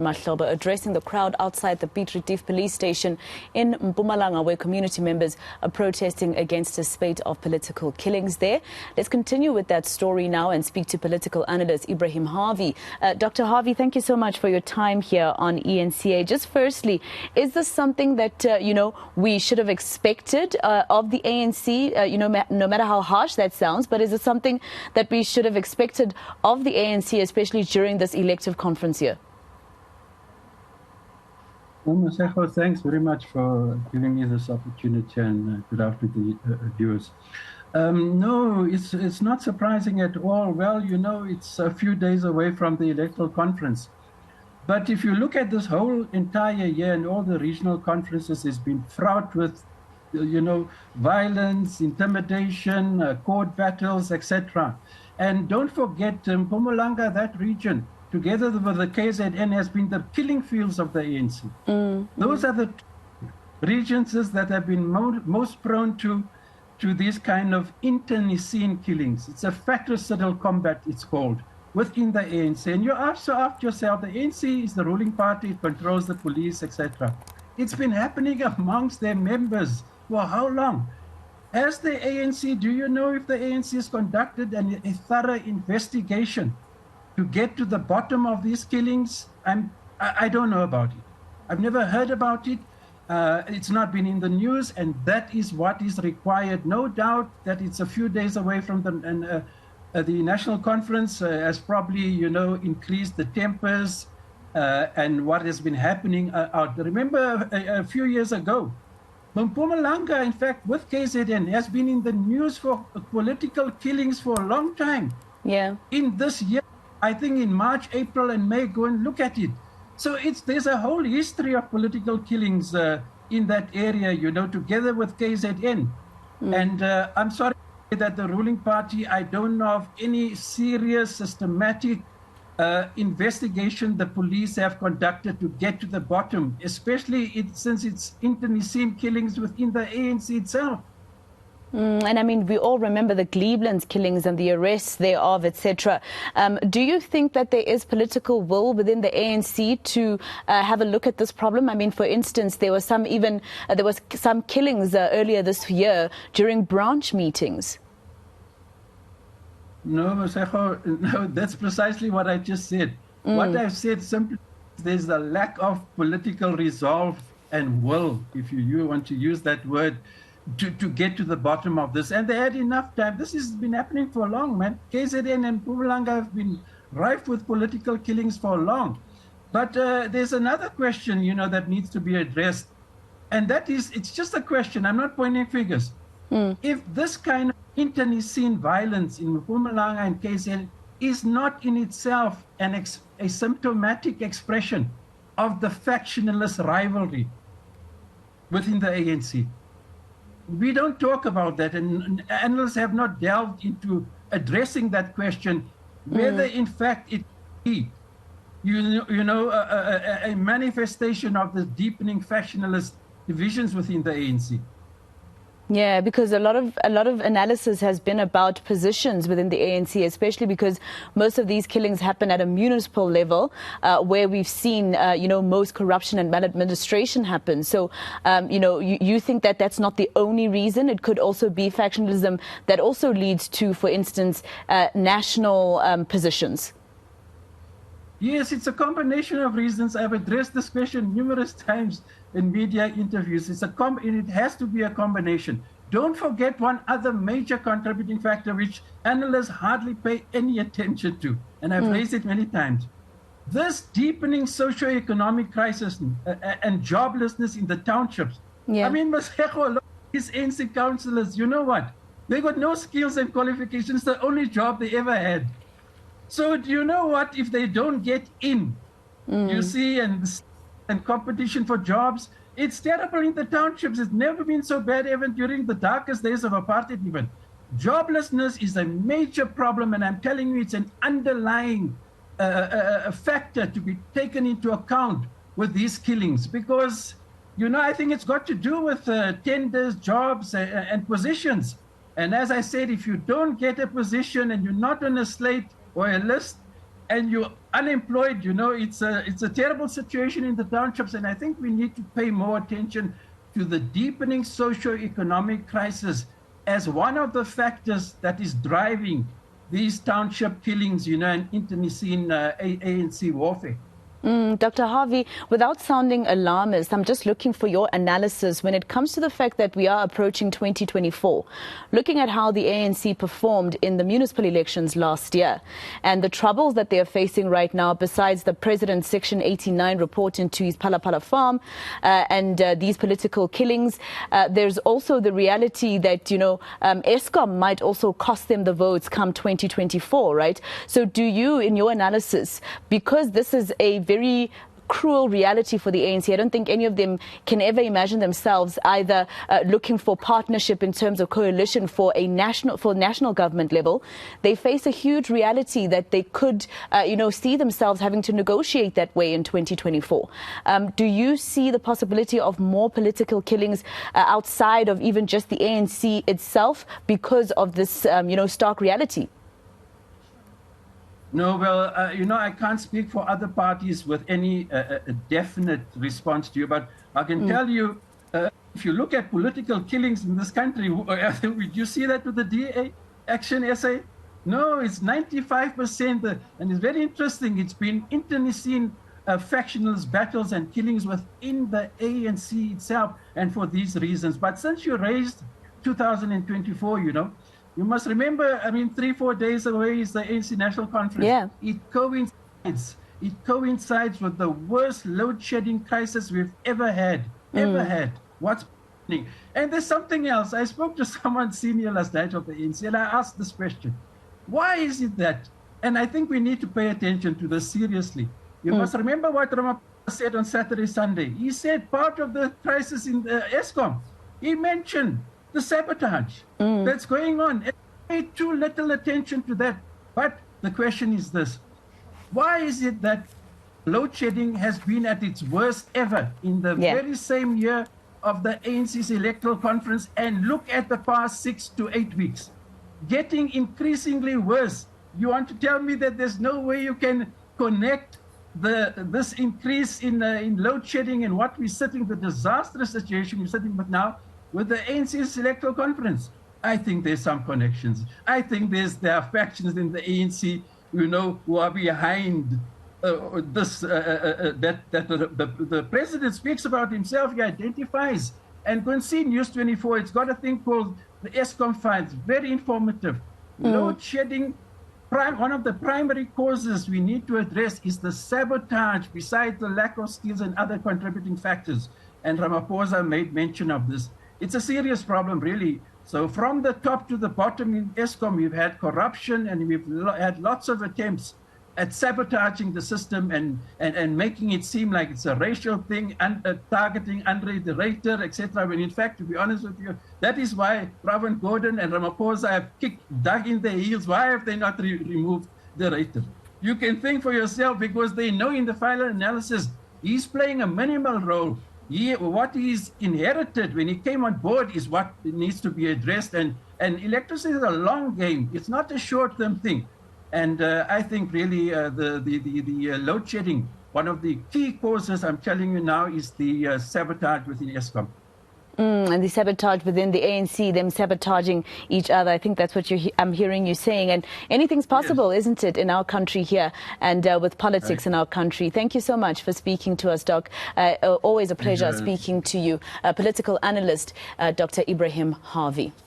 Mkhondo addressing the crowd outside the Piet Retief police station in Mpumalanga, where community members are protesting against a spate of political killings there. Let's continue with that story now and speak to political analyst Ebrahim Harvey. Dr. Harvey, thank you so much for your time here on eNCA. Just firstly, is this something that, we should have expected of the ANC, no matter how harsh that sounds, but is it something that we should have expected of the ANC, especially during this elective conference here? Well, Mkhondo, thanks very much for giving me this opportunity, and good afternoon to the viewers. No, it's not surprising at all. Well, it's a few days away from the electoral conference. But if you look at this whole entire year and all the regional conferences, it's been fraught with, violence, intimidation, court battles, etc. And don't forget, Mpumalanga, that region, together with the KZN, has been the killing fields of the ANC. Those are the regions that have been most prone to these kind of internecine killings. It's a fratricidal combat, it's called, within the ANC. And you also ask yourself, the ANC is the ruling party, it controls the police, etc. It's been happening amongst their members for how long? As the ANC, do you know if the ANC has conducted a thorough investigation to get to the bottom of these killings? I don't know about it. I've never heard about it. It's not been in the news, and that is what is required. No doubt that it's a few days away from the national conference has probably, increased the tempers and what has been happening out there. Remember a few years ago, Mpumalanga, in fact, with KZN, has been in the news for political killings for a long time. Yeah. In this year, I think in March, April, and May, go and look at it. So there's a whole history of political killings in that area, together with KZN. And I'm sorry that the ruling party, I don't know of any serious, systematic investigation the police have conducted to get to the bottom, especially since it's internecine killings within the ANC itself. And I mean, we all remember the Cleveland's killings and the arrests thereof, etc. Do you think that there is political will within the ANC to have a look at this problem? I mean, for instance, there was some killings earlier this year during branch meetings. No, Mkhondo, no, that's precisely what I just said. What I've said simply is there's a lack of political resolve and will, if you want to use that word, to get to the bottom of this. And they had enough time. This has been happening for long, man. KZN and Mpumalanga have been rife with political killings for long. But there's another question, that needs to be addressed. And that is, it's just a question. I'm not pointing fingers. If this kind of internecine violence in Mpumalanga and KZN is not in itself a symptomatic expression of the factionalist rivalry within the ANC, we don't talk about that, and analysts have not delved into addressing that question, whether in fact it be, a manifestation of the deepening factionalist divisions within the ANC. Yeah, because a lot of analysis has been about positions within the ANC, especially because most of these killings happen at a municipal level, where we've seen, most corruption and maladministration happen. So, you think that that's not the only reason. It could also be factionalism that also leads to, for instance, national positions. Yes, it's a combination of reasons. I've addressed this question numerous times in media interviews. It has to be a combination. Don't forget one other major contributing factor which analysts hardly pay any attention to, and I've raised it many times. This deepening socio-economic crisis and joblessness in the townships. Yeah. I mean, Mkhondo, these ANC councillors, you know what? They got no skills and qualifications, the only job they ever had. So do you know what, if they don't get in, you see, and competition for jobs, it's terrible in the townships. It's never been so bad, even during the darkest days of apartheid even. Joblessness is a major problem, and I'm telling you, it's an underlying factor to be taken into account with these killings, because, I think it's got to do with tenders, jobs, and positions. And as I said, if you don't get a position and you're not on a slate or a list, and you unemployed. It's a terrible situation in the townships, and I think we need to pay more attention to the deepening socio-economic crisis as one of the factors that is driving these township killings, and internecine ANC warfare. Dr. Harvey, without sounding alarmist, I'm just looking for your analysis when it comes to the fact that we are approaching 2024, looking at how the ANC performed in the municipal elections last year and the troubles that they are facing right now, besides the president's Section 89 report into his Phala farm and these political killings. There's also the reality that, ESCOM might also cost them the votes come 2024, right? So do you, in your analysis, because this is a very cruel reality for the ANC, I don't think any of them can ever imagine themselves either looking for partnership in terms of coalition for national government level. They face a huge reality that they could, see themselves having to negotiate that way in 2024. Do you see the possibility of more political killings outside of even just the ANC itself because of this, stark reality? No, well, I can't speak for other parties with any definite response to you, but I can tell you, if you look at political killings in this country, would you see that with the DA action essay? No, it's 95%, and it's very interesting. It's been internecine factionalist battles and killings within the ANC itself, and for these reasons. But since you raised 2024, you must remember, 3-4 days away is the ANC National Conference. Yeah. It coincides with the worst load shedding crisis we've ever had. What's happening? And there's something else. I spoke to someone senior last night of the ANC, and I asked this question. Why is it that? And I think we need to pay attention to this seriously. You must remember what Ramaphosa said on Saturday, Sunday. He said part of the crisis in ESCOM, he mentioned the sabotage that's going on. And pay too little attention to that. But the question is this: why is it that load shedding has been at its worst ever in the very same year of the ANC's electoral conference? And look at the past 6 to 8 weeks, getting increasingly worse. You want to tell me that there's no way you can connect this increase in load shedding and what we're sitting, the disastrous situation we're sitting with now, with the ANC's electoral conference? I think there's some connections. I think there are factions in the ANC, who are behind this. The president speaks about himself. He identifies. And go and see News 24. It's got a thing called the ESCOM Files. Very informative. Load shedding. One of the primary causes we need to address is the sabotage, besides the lack of skills and other contributing factors. And Ramaphosa made mention of this. It's a serious problem, really. So from the top to the bottom in ESCOM, we've had corruption, and we've had lots of attempts at sabotaging the system and making it seem like it's a racial thing, and targeting Andre the Rater, etc. When in fact, to be honest with you, that is why Pravin Gordhan and Ramaphosa have dug in their heels. Why have they not removed the Rater? You can think for yourself, because they know in the final analysis, he's playing a minimal role. What he's inherited when he came on board is what needs to be addressed. And electricity is a long game. It's not a short-term thing. And I think really the load shedding, one of the key causes, I'm telling you now, is the sabotage within ESCOM. And the sabotage within the ANC, them sabotaging each other. I think that's what I'm hearing you saying. And anything's possible, isn't it, in our country here and with politics in our country. Thank you so much for speaking to us, Doc. Always a pleasure speaking to you. Political analyst, Dr. Ebrahim Harvey.